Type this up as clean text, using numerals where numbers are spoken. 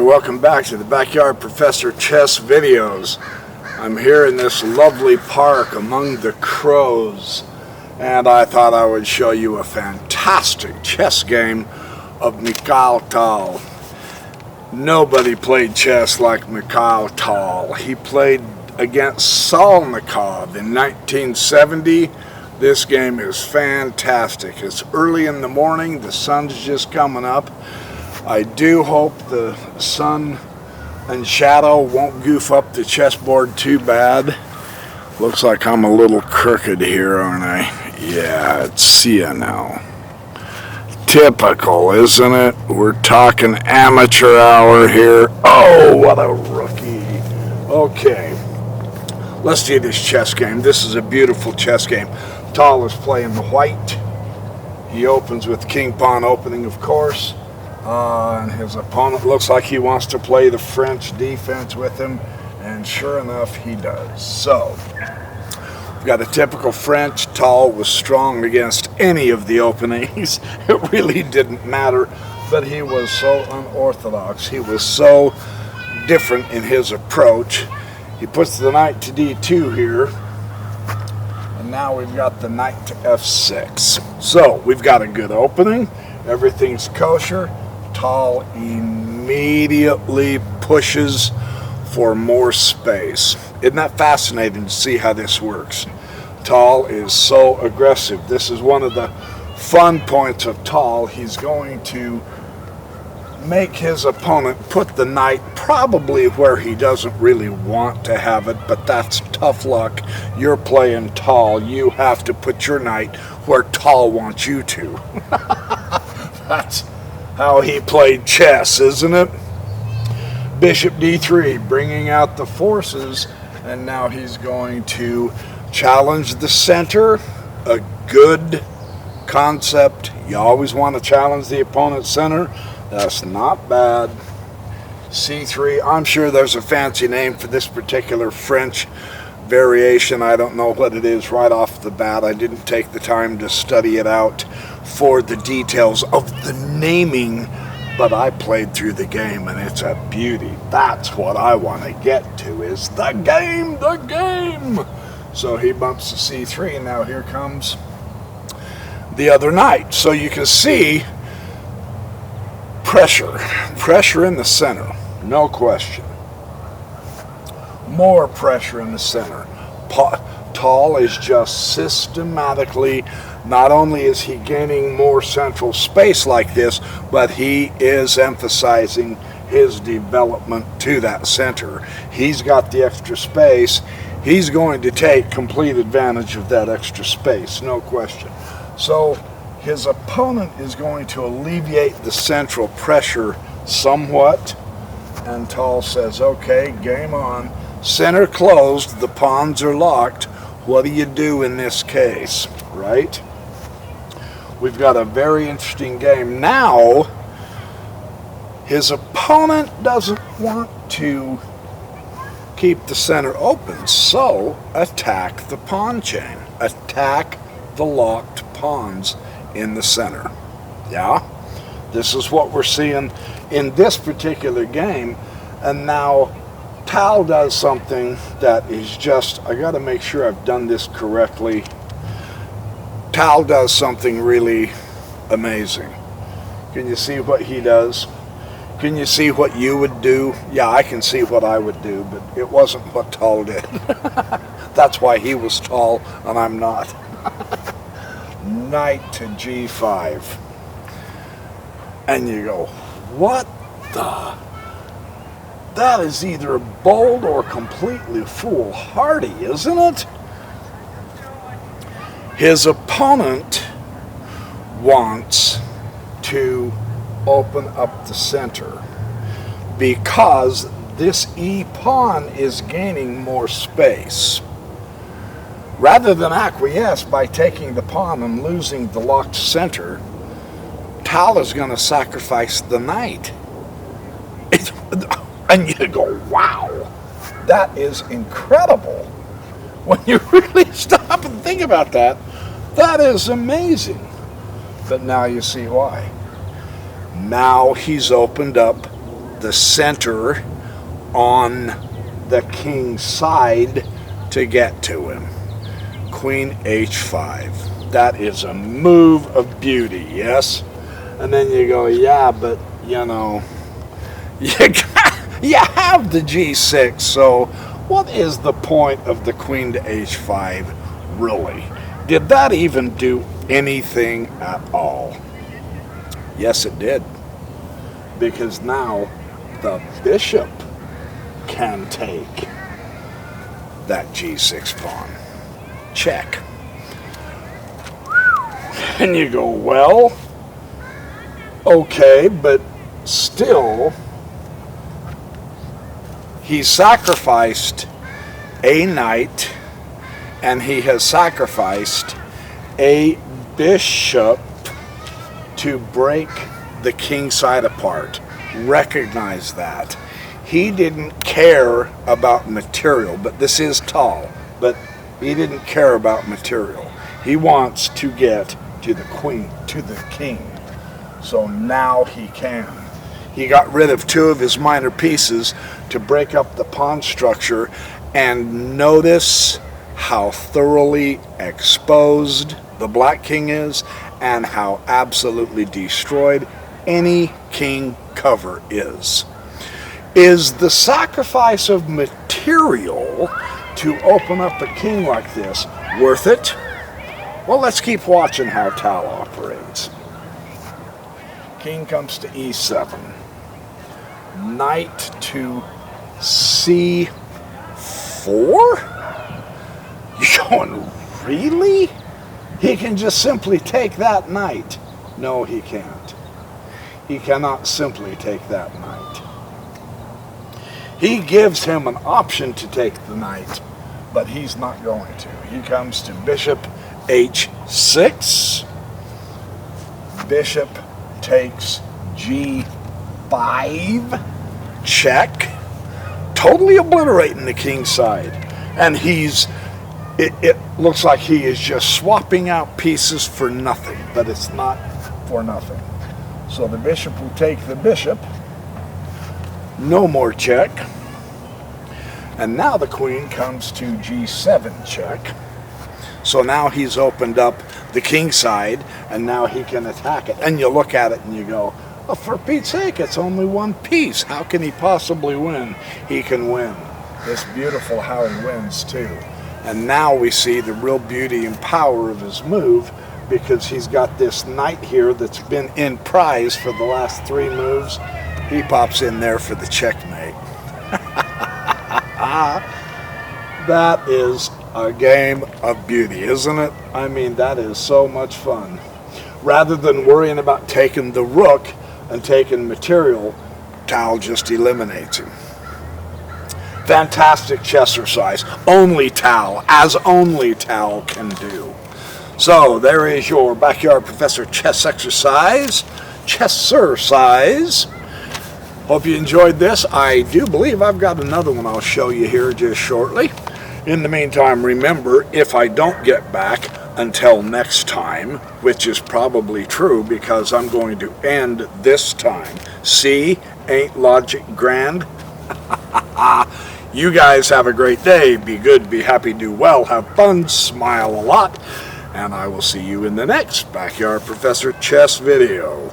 welcome back to the Backyard Professor Chess videos. I'm here in this lovely park among the crows, and I thought I would show you a fantastic chess game of Mikael Tal. Nobody played chess like Mikael Tal. He played against Solnikov in 1970. This game is fantastic. It's early in the morning, the sun's just coming up. I do hope the sun and shadow won't goof up the chessboard too bad. Looks like I'm a little crooked here, aren't I? Yeah, it's see ya now. Typical, isn't it? We're talking amateur hour here. Oh, what a rookie. Okay, let's do this chess game. This is a beautiful chess game. Tal is playing the white. He opens with king pawn opening, of course. And his opponent looks like he wants to play the French defense with him, and sure enough he does. So we've got a typical French. Tal was strong against any of the openings. It really didn't matter, but he was so unorthodox. He was so different in his approach. He puts the knight to d2 here, and now we've got the knight to f6. So we've got a good opening. Everything's kosher. Tal immediately pushes for more space. Isn't that fascinating to see how this works? Tal is so aggressive. This is one of the fun points of Tal. He's going to make his opponent put the knight probably where he doesn't really want to have it, but that's tough luck. You're playing Tal. You have to put your knight where Tal wants you to. That's how he played chess, isn't it? Bishop d3, bringing out the forces, and now he's going to challenge the center. A good concept. You always want to challenge the opponent's center. That's not bad. c3, I'm sure there's a fancy name for this particular French variation. I don't know what it is right off the bat. I didn't take the time to study it out for the details of the naming, but I played through the game and it's a beauty. That's what I want to get to, is the game, the game. So he bumps to c3, and now here comes the other knight. So you can see pressure in the center, no question. More pressure in the center. Tal is just systematically, not only is he gaining more central space like this, but he is emphasizing his development to that center. He's got the extra space. He's going to take complete advantage of that extra space, no question. So his opponent is going to alleviate the central pressure somewhat, and Tal says, okay, game on. Center closed, the pawns are locked. What do you do in this case, right? We've got a very interesting game. Now, his opponent doesn't want to keep the center open, so attack the pawn chain. Attack the locked pawns in the center. Yeah? This is what we're seeing in this particular game. And now Tal does something that is just, I got to make sure I've done this correctly. Tal does something really amazing. Can you see what he does? Can you see what you would do? Yeah, I can see what I would do, but it wasn't what Tal did. That's why he was Tal and I'm not. Knight to g5. And you go, what the? That is either bold or completely foolhardy, isn't it? His opponent wants to open up the center because this e-pawn is gaining more space. Rather than acquiesce by taking the pawn and losing the locked center, Tal is going to sacrifice the knight. And you go, wow, that is incredible. When you really stop and think about that, that is amazing. But now you see why. Now he's opened up the center on the king's side to get to him. Queen H5. That is a move of beauty, yes? And then you go, yeah, but, you know, you have the G6, so what is the point of the Queen to H5, really? Did that even do anything at all? Yes, it did. Because now the bishop can take that G6 pawn. Check. And you go, well, okay, but still, he sacrificed a knight and he has sacrificed a bishop to break the king side apart. Recognize that. He didn't care about material, but this is Tal, but he didn't care about material. He wants to get to the queen, to the king. So now he can. He got rid of two of his minor pieces to break up the pawn structure, and notice how thoroughly exposed the black king is and how absolutely destroyed any king cover is. Is the sacrifice of material to open up a king like this worth it? Well, let's keep watching how Tal operates. King comes to E7. Knight to C4? You're going, really? He can just simply take that knight. No, he can't. He cannot simply take that knight. He gives him an option to take the knight, but he's not going to. He comes to bishop H6. Bishop takes G5. Check. Totally obliterating the king's side. And it looks like he is just swapping out pieces for nothing, but it's not for nothing. So the bishop will take the bishop. No more check. And now the queen comes to G7 check. So now he's opened up the king side, and now he can attack it. And you look at it and you go, oh, for Pete's sake, it's only one piece. How can he possibly win? He can win. It's beautiful how he wins too. And now we see the real beauty and power of his move, because he's got this knight here that's been in prize for the last 3 moves. He pops in there for the checkmate. That is a game of beauty, isn't it? I mean, that is so much fun. Rather than worrying about taking the rook and taking material, Tal just eliminates him. Fantastic chess exercise. Only Tal, as only Tal can do. So there is your Backyard Professor chess exercise, chess-er-cise. Hope you enjoyed this. I do believe I've got another one I'll show you here just shortly. In the meantime, remember, if I don't get back until next time, which is probably true because I'm going to end this time. See, ain't logic grand? You guys have a great day. Be good, be happy, do well, have fun, smile a lot, and I will see you in the next Backyard Professor Chess video.